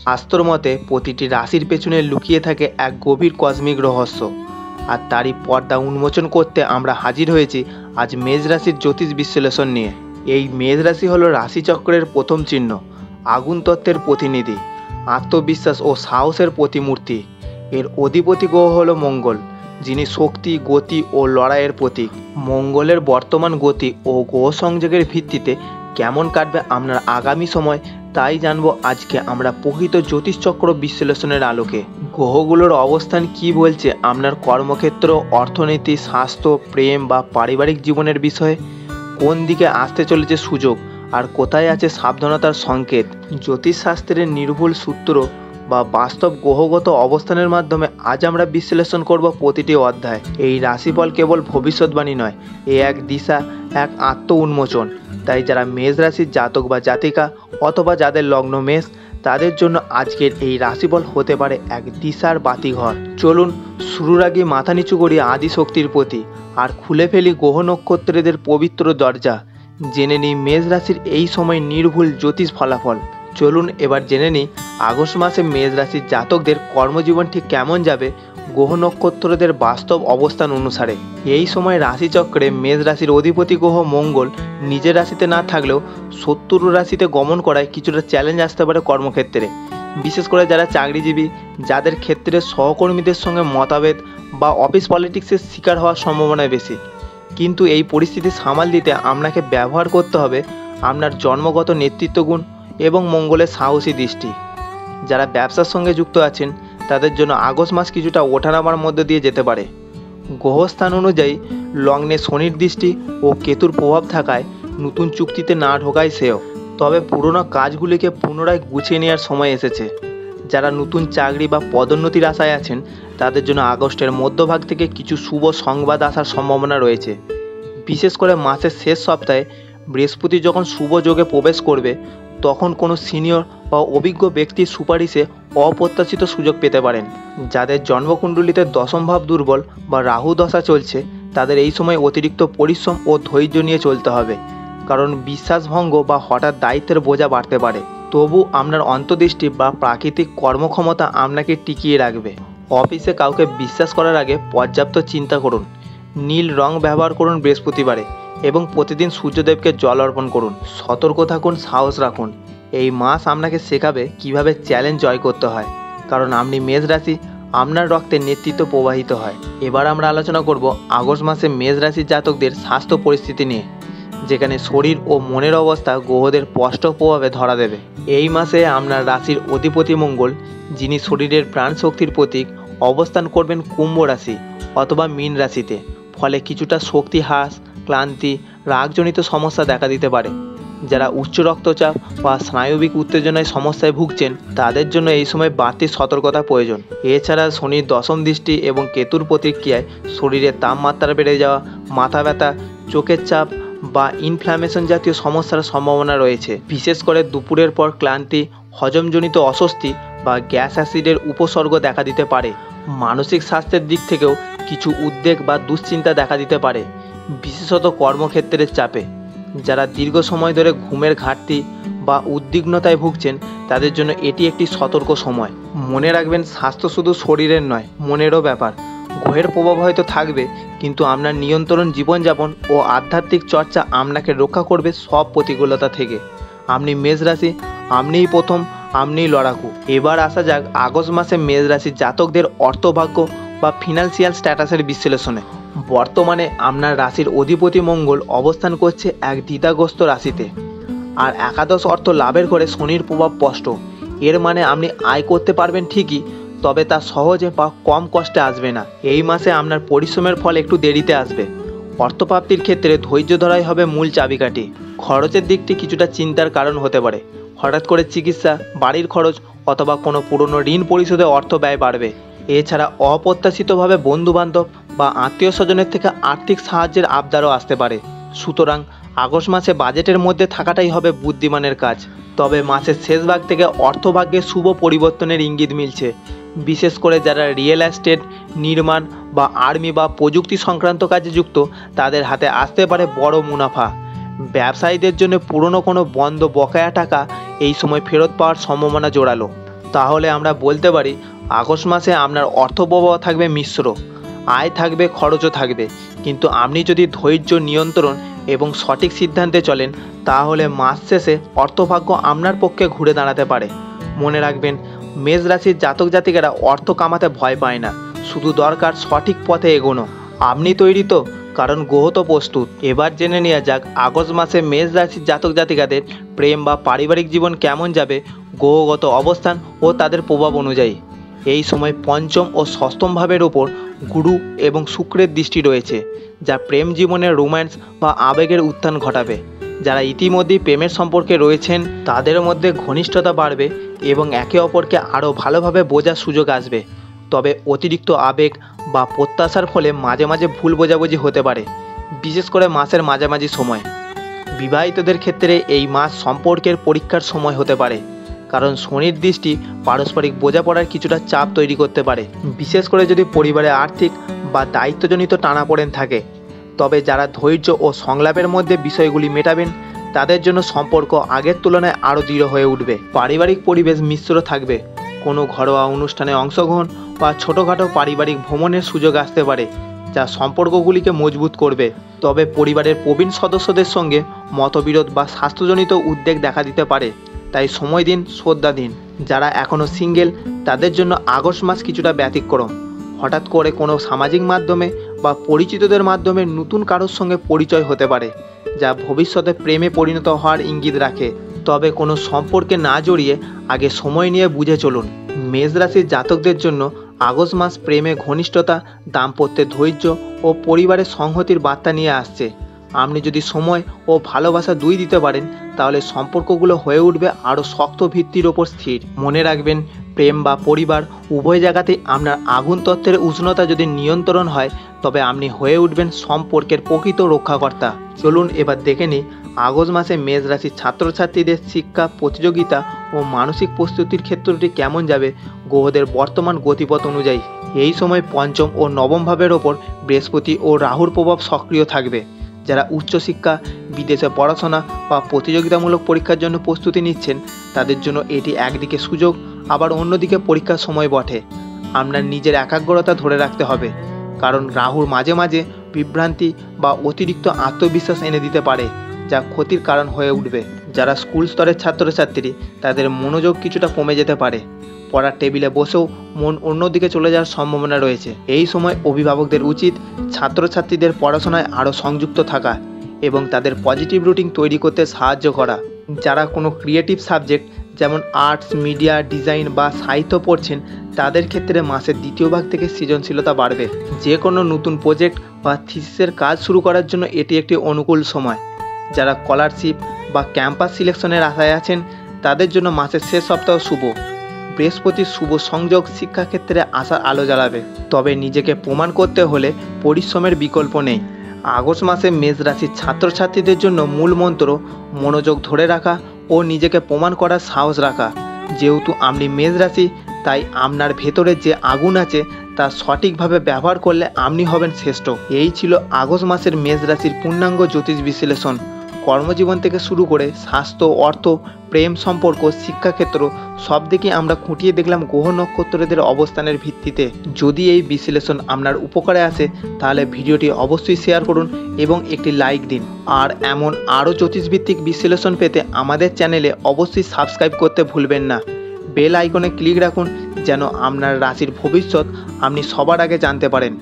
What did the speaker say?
শাস্ত্র মতে প্রতিটি রাশির পেছনে লুকিয়ে থাকে এক গভীর কসমিক রহস্য, আর তারই পর্দা উন্মোচন করতে আমরা হাজির হয়েছি আজ মেষ রাশির জ্যোতিষ বিশ্লেষণ নিয়ে। এই মেষ রাশি হলো রাশিচক্রের প্রথম চিহ্ন, আগুন তত্ত্বের প্রতিনিধি, আত্মবিশ্বাস ও সাহসের প্রতিমূর্তি। এর অধিপতি গ্রহ হলো মঙ্গল, যিনি শক্তি, গতি ও লড়াইয়ের প্রতীক। মঙ্গলের বর্তমান গতি ও গ্রহ সংযোগের ভিত্তিতে কেমন কাটবে আপনার আগামী সময়, তাই জানবো আজকে আমরা প্রকৃত জ্যোতিষচক্র বিশ্লেষণের আলোকে। গ্রহগুলোর অবস্থান কি বলছে আপনার কর্মক্ষেত্র, অর্থনীতি, স্বাস্থ্য, প্রেম বা পারিবারিক জীবনের বিষয়ে, কোন দিকে আসতে চলেছে সুযোগ আর কোথায় আছে সাবধানতার সংকেত। জ্যোতিষশাস্ত্রের নির্ভুল সূত্র বা বাস্তব গ্রহগত অবস্থানের মাধ্যমে আজ আমরা বিশ্লেষণ করব প্রতিটি অধ্যায়। এই রাশিফল কেবল ভবিষ্যৎবাণী নয়, এ এক দিশা, এক আত্ম উন্মোচন। তাই যারা মেষ রাশির জাতক বা জাতিকা অথবা যাদের লগ্ন মেষ, তাদের জন্য আজকের এই রাশিফল হতে পারে এক দিশার বাতিঘর। চলুন শুরুর আগে মাথা নিচু করি আদি শক্তির প্রতি আর খুলে ফেলি গ্রহ নক্ষত্রদের পবিত্র দরজা। জেনে নিই মেষ রাশির এই সময় নির্ভুল জ্যোতিষ ফলাফল। চলুন এবার জেনে নিই আগস্ট মাসে মেষ রাশির জাতকদের কর্মজীবন ঠিক কেমন যাবে গ্রহ নক্ষত্রদের বাস্তব অবস্থান অনুসারে। এই সময় রাশিচক্রে মেষ রাশির অধিপতি গ্রহ মঙ্গল নিজের রাশিতে না থাকলেও শত্রু রাশিতে গমন করায় কিছুটা চ্যালেঞ্জ আসতে পারে কর্মক্ষেত্রে, বিশেষ করে যারা চাকরিজীবী, যাদের ক্ষেত্রে সহকর্মীদের সঙ্গে মতভেদ বা অফিস পলিটিক্সের শিকার হওয়ার সম্ভাবনা বেশি। কিন্তু এই পরিস্থিতি সামাল দিতে আপনাকে ব্যবহার করতে হবে আপনার জন্মগত নেতৃত্ব গুণ এবং মঙ্গলের সাহসী দৃষ্টি। যারা ব্যবসার সঙ্গে যুক্ত আছেন তাদের জন্য আগস্ট মাস কিছুটা ওঠানামার মধ্যে দিয়ে যেতে পারে। গ্রহস্থান অনুযায়ী লগ্নে শনির দৃষ্টি ও কেতুর প্রভাব থাকায় নতুন চুক্তিতে না ঢোকায় সেও, তবে পুরনো কাজগুলিকে পুনরায় গুছিয়ে নেওয়ার সময় এসেছে। যারা নতুন চাকরি বা পদোন্নতির আশায় আছেন তাদের জন্য আগস্টের মধ্যভাগ থেকে কিছু শুভ সংবাদ আসার সম্ভাবনা রয়েছে। বিশেষ করে মাসের শেষ সপ্তাহে বৃহস্পতি যখন শুভ যোগে প্রবেশ করবে, তখন কোনো সিনিয়র বা অভিজ্ঞ ব্যক্তির সুপারিশে অপ্রত্যাশিত সুযোগ পেতে পারেন। যাদের জন্মকুণ্ডলিতে দশম ভাব দুর্বল বা রাহু দশা চলছে, তাদের এই সময় অতিরিক্ত পরিশ্রম ও ধৈর্য নিয়ে চলতে হবে, কারণ বিশ্বাসভঙ্গ বা হঠাৎ দায়িত্বের বোঝা বাড়তে পারে। তবু আপনার অন্তর্দৃষ্টি বা প্রাকৃতিক কর্মক্ষমতা আপনাকে টিকিয়ে রাখবে। অফিসে কাউকে বিশ্বাস করার আগে পর্যাপ্ত চিন্তা করুন। নীল রং ব্যবহার করুন বৃহস্পতিবারে এবং প্রতিদিন সূর্যদেবকে জল অর্পণ করুন। সতর্ক থাকুন, সাহস রাখুন। এই মাস আপনাকে শেখাবে কিভাবে চ্যালেঞ্জ জয় করতে হয়, কারণ আপনি মেষ রাশি, আপনার রক্তে নেতৃত্ব প্রবাহিত হয়। এবার আমরা আলোচনা করব আগস্ট মাসে মেষ রাশির জাতকদের স্বাস্থ্য পরিস্থিতি নিয়ে, যেখানে শরীর ও মনের অবস্থা গ্রহদের স্পষ্ট প্রভাবে ধরা দেবে। এই মাসে আপনার রাশির অধিপতি মঙ্গল, যিনি শরীরের প্রাণ শক্তির প্রতীক, অবস্থান করবেন কুম্ভ রাশি অথবা মীন রাশিতে। ফলে কিছুটা শক্তি হ্রাস, ক্লান্তি, রাগজনিত সমস্যা দেখা দিতে পারে। যারা উচ্চ রক্তচাপ বা স্নায়বিক উত্তেজনায় সমস্যায় ভুগছেন তাদের জন্য এই সময় বাড়তি সতর্কতা প্রয়োজন। এছাড়া শনির দশম দৃষ্টি এবং কেতুর প্রতিক্রিয়ায় শরীরের তাপমাত্রা বেড়ে যাওয়া, মাথা ব্যথা, চোখের চাপ বা ইনফ্ল্যামেশন জাতীয় সমস্যার সম্ভাবনা রয়েছে। বিশেষ করে দুপুরের পর ক্লান্তি, হজমজনিত অস্বস্তি বা গ্যাস অ্যাসিডের উপসর্গ দেখা দিতে পারে। মানসিক স্বাস্থ্যের দিক থেকেও কিছু উদ্বেগ বা দুশ্চিন্তা দেখা দিতে পারে, বিশেষত কর্মক্ষেত্রের চাপে। যারা দীর্ঘ সময় ধরে ঘুমের ঘাটতি বা উদ্বিগ্নতায় ভুগছেন তাদের জন্য এটি একটি সতর্ক সময়। মনে রাখবেন, স্বাস্থ্য শুধু শরীরের নয়, মনেরও ব্যাপার। গ্রহের প্রভাব হয়তো থাকবে, কিন্তু আপনার নিয়ন্ত্রণ, জীবনযাপন ও আধ্যাত্মিক চর্চা আপনাকে রক্ষা করবে সব প্রতিকূলতা থেকে। আপনি মেষ রাশি, আপনিই প্রথম, আপনিই লড়াকু। এবার আসা যাক আগস্ট মাসে মেষ রাশির জাতকদের অর্থভাগ্য বা ফিনান্সিয়াল স্ট্যাটাসের বিশ্লেষণে। বর্তমানে আপনার রাশির অধিপতি মঙ্গল অবস্থান করছে এক দ্বিধাগ্রস্ত রাশিতে, আর একাদশ অর্থ লাভের করে শনির প্রভাব স্পষ্ট। এর মানে আপনি আয় করতে পারবেন ঠিকই, তবে তা সহজে বা কম কষ্টে আসবে না। এই মাসে আপনার পরিশ্রমের ফল একটু দেরিতে আসবে। অর্থপ্রাপ্তির ক্ষেত্রে ধৈর্য ধরাই হবে মূল চাবিকাঠি। খরচের দিকটি কিছুটা চিন্তার কারণ হতে পারে। হঠাৎ করে চিকিৎসা, বাড়ির খরচ অথবা কোনো পুরনো ঋণ পরিশোধে অর্থ ব্যয় বাড়বে। এছাড়া অপ্রত্যাশিতভাবে বন্ধুবান্ধব বা আত্মীয় স্বজনের থেকে আর্থিক সাহায্যের আবদারও আসতে পারে। সুতরাং আগস্ট মাসে বাজেটের মধ্যে থাকাটাই হবে বুদ্ধিমানের কাজ। তবে মাসের শেষ ভাগ থেকে অর্থভাগ্যে শুভ পরিবর্তনের ইঙ্গিত মিলছে। বিশেষ করে যারা রিয়েল এস্টেট, নির্মাণ বা আর্মি বা প্রযুক্তি সংক্রান্ত কাজে যুক্ত, তাদের হাতে আসতে পারে বড় মুনাফা। ব্যবসায়ীদের জন্য পুরনো কোনো বন্ধ বকেয়া টাকা এই সময় ফেরত পাওয়ার সম্ভাবনা জোরালো। তাহলে আমরা বলতে পারি আগস্ট মাসে আপনার অর্থপ্রবাহ থাকবে মিশ্র, আয় থাকবে, খরচও থাকবে, কিন্তু আপনি যদি ধৈর্য, নিয়ন্ত্রণ এবং সঠিক সিদ্ধান্তে চলেন তাহলে মাস শেষে অর্থভাগ্য আপনার পক্ষে ঘুরে দাঁড়াতে পারে। মনে রাখবেন, মেষ রাশির জাতক জাতিকারা অর্থ কামাতে ভয় পায় না, শুধু দরকার সঠিক পথে এগোনো। আপনি তৈরি তো? কারণ গ্রহ তো প্রস্তুত। এবার জেনে নেওয়া যাক আগস্ট মাসে মেষ রাশির জাতক জাতিকাদের প্রেম বা পারিবারিক জীবন কেমন যাবে গ্রহগত অবস্থান ও তাদের প্রভাব অনুযায়ী। এই সময় পঞ্চম ও ষষ্ঠম ভাবের ওপর গুরু এবং শুক্রের দৃষ্টি রয়েছে, যা প্রেম জীবনের রোম্যান্স বা আবেগের উত্থান ঘটাবে। যারা ইতিমধ্যেই প্রেমের সম্পর্কে রয়েছেন তাদের মধ্যে ঘনিষ্ঠতা বাড়বে এবং একে অপরকে আরও ভালোভাবে বোঝার সুযোগ আসবে। তবে অতিরিক্ত আবেগ বা প্রত্যাশার ফলে মাঝে মাঝে ভুল বোঝাবুঝি হতে পারে, বিশেষ করে মাসের মাঝামাঝি সময়। বিবাহিতদের ক্ষেত্রে এই মাস সম্পর্কের পরীক্ষার সময় হতে পারে, কারণ শনির দৃষ্টি পারস্পরিক বোঝাপড়ার কিছুটা চাপ তৈরি করতে পারে, বিশেষ করে যদি পরিবারে আর্থিক বা দায়িত্বজনিত টানাপোড়েন থাকে। তবে যারা ধৈর্য ও সংলাপের মধ্যে বিষয়গুলি মেটাবেন তাদের জন্য সম্পর্ক আগের তুলনায় আরও দৃঢ় হয়ে উঠবে। পারিবারিক পরিবেশ মিশ্র থাকবে, কোনো ঘরোয়া অনুষ্ঠানে অংশগ্রহণ বা ছোটোখাটো পারিবারিক ভ্রমণের সুযোগ আসতে পারে, যা সম্পর্কগুলিকে মজবুত করবে। তবে পরিবারের প্রবীণ সদস্যদের সঙ্গে মতবিরোধ বা স্বাস্থ্যজনিত উদ্বেগ দেখা দিতে পারে, তাই সময় দিন, শ্রদ্ধা দিন। যারা এখনও সিঙ্গেল তাদের জন্য আগস্ট মাস কিছুটা ব্যতিক্রম। হঠাৎ করে কোনো সামাজিক মাধ্যমে বা পরিচিতদের মাধ্যমে নতুন কারোর সঙ্গে পরিচয় হতে পারে, যা ভবিষ্যতে প্রেমে পরিণত হওয়ার ইঙ্গিত রাখে। তবে কোনো সম্পর্কে না জড়িয়ে আগে সময় নিয়ে বুঝে চলুন। মেষ রাশির জাতকদের জন্য আগস্ট মাস প্রেমে ঘনিষ্ঠতা, দাম্পত্যে ধৈর্য ও পরিবারের সংহতির বার্তা নিয়ে আসছে। আপনি যদি সময় ও ভালোবাসা দুই দিতে পারেন তাহলে সম্পর্কগুলো হয়ে উঠবে আরও শক্ত ভিত্তির ওপর স্থির। মনে রাখবেন, প্রেম বা পরিবার উভয় জায়গাতেই আপনার আগুন তত্ত্বের উষ্ণতা যদি নিয়ন্ত্রণ হয় তবে আপনি হয়ে উঠবেন সম্পর্কের প্রকৃত রক্ষাকর্তা। চলুন এবার দেখে নিই আগস্ট মাসে মেষ রাশির ছাত্রছাত্রীদের শিক্ষা, প্রতিযোগিতা ও মানসিক প্রস্তুতির ক্ষেত্রটি কেমন যাবে গ্রহদের বর্তমান গতিপথ অনুযায়ী। এই সময় পঞ্চম ও নবম ভাবের ওপর বৃহস্পতি ও রাহুর প্রভাব সক্রিয় থাকবে। যারা উচ্চশিক্ষা, বিদেশে পড়াশোনা বা প্রতিযোগিতামূলক পরীক্ষার জন্য প্রস্তুতি নিচ্ছেন তাদের জন্য এটি একদিকে সুযোগ, আবার অন্যদিকে পরীক্ষার সময় বটে। আপনার নিজের একাগ্রতা ধরে রাখতে হবে, কারণ রাহুর মাঝে মাঝে বিভ্রান্তি বা অতিরিক্ত আত্মবিশ্বাস এনে দিতে পারে, যা ক্ষতির কারণ হয়ে উঠবে। যারা স্কুল স্তরের ছাত্রছাত্রী তাদের মনোযোগ কিছুটা কমে যেতে পারে, পড়ার টেবিলে বসেও মন অন্যদিকে চলে যাওয়ার সম্ভাবনা রয়েছে। এই সময় অভিভাবকদের উচিত ছাত্রছাত্রীদের পড়াশোনায় আরও সংযুক্ত থাকা এবং তাদের পজিটিভ রুটিন তৈরি করতে সাহায্য করা। যারা কোনো ক্রিয়েটিভ সাবজেক্ট যেমন আর্টস, মিডিয়া, ডিজাইন বা সাহিত্য পড়ছেন তাদের ক্ষেত্রে মাসের দ্বিতীয় ভাগ থেকে সৃজনশীলতা বাড়বে। যে কোনো নতুন প্রজেক্ট বা থিসিসের কাজ শুরু করার জন্য এটি একটি অনুকূল সময়। যারা স্কলারশিপ বা ক্যাম্পাস সিলেকশনের আশায় আছেন তাদের জন্য মাসের শেষ সপ্তাহ শুভ। বৃহস্পতির শুভ সংযোগ শিক্ষাক্ষেত্রে আশার আলো জ্বালাবে। তবে নিজেকে প্রমাণ করতে হলে পরিশ্রমের বিকল্প নেই। আগস্ট মাসে মেষ রাশির ছাত্রছাত্রীদের জন্য মূল মন্ত্র মনোযোগ ধরে রাখা ও নিজেকে প্রমাণ করার সাহস রাখা। যেহেতু আপনি মেষ রাশি, তাই আপনার ভেতরে যে আগুন আছে তা সঠিকভাবে ব্যবহার করলে আপনি হবেন শ্রেষ্ঠ। এই ছিল আগস্ট মাসের মেষ রাশির পূর্ণাঙ্গ জ্যোতিষ বিশ্লেষণ। কর্মজীবন থেকে শুরু করে স্বাস্থ্য, অর্থ, প্রেম, সম্পর্ক, শিক্ষাক্ষেত্র সব দিকে আমরা খুঁটিয়ে দেখলাম গ্রহ নক্ষত্রদের অবস্থানের ভিত্তিতে। যদি এই বিশ্লেষণ আপনার উপকারে আসে তাহলে ভিডিওটি অবশ্যই শেয়ার করুন এবং একটি লাইক দিন। আর এমন আরও জ্যোতিষভিত্তিক বিশ্লেষণ পেতে আমাদের চ্যানেলে অবশ্যই সাবস্ক্রাইব করতে ভুলবেন না। বেল আইকনে ক্লিক রাখুন যেন আপনার রাশির ভবিষ্যৎ আপনি সবার আগে জানতে পারেন।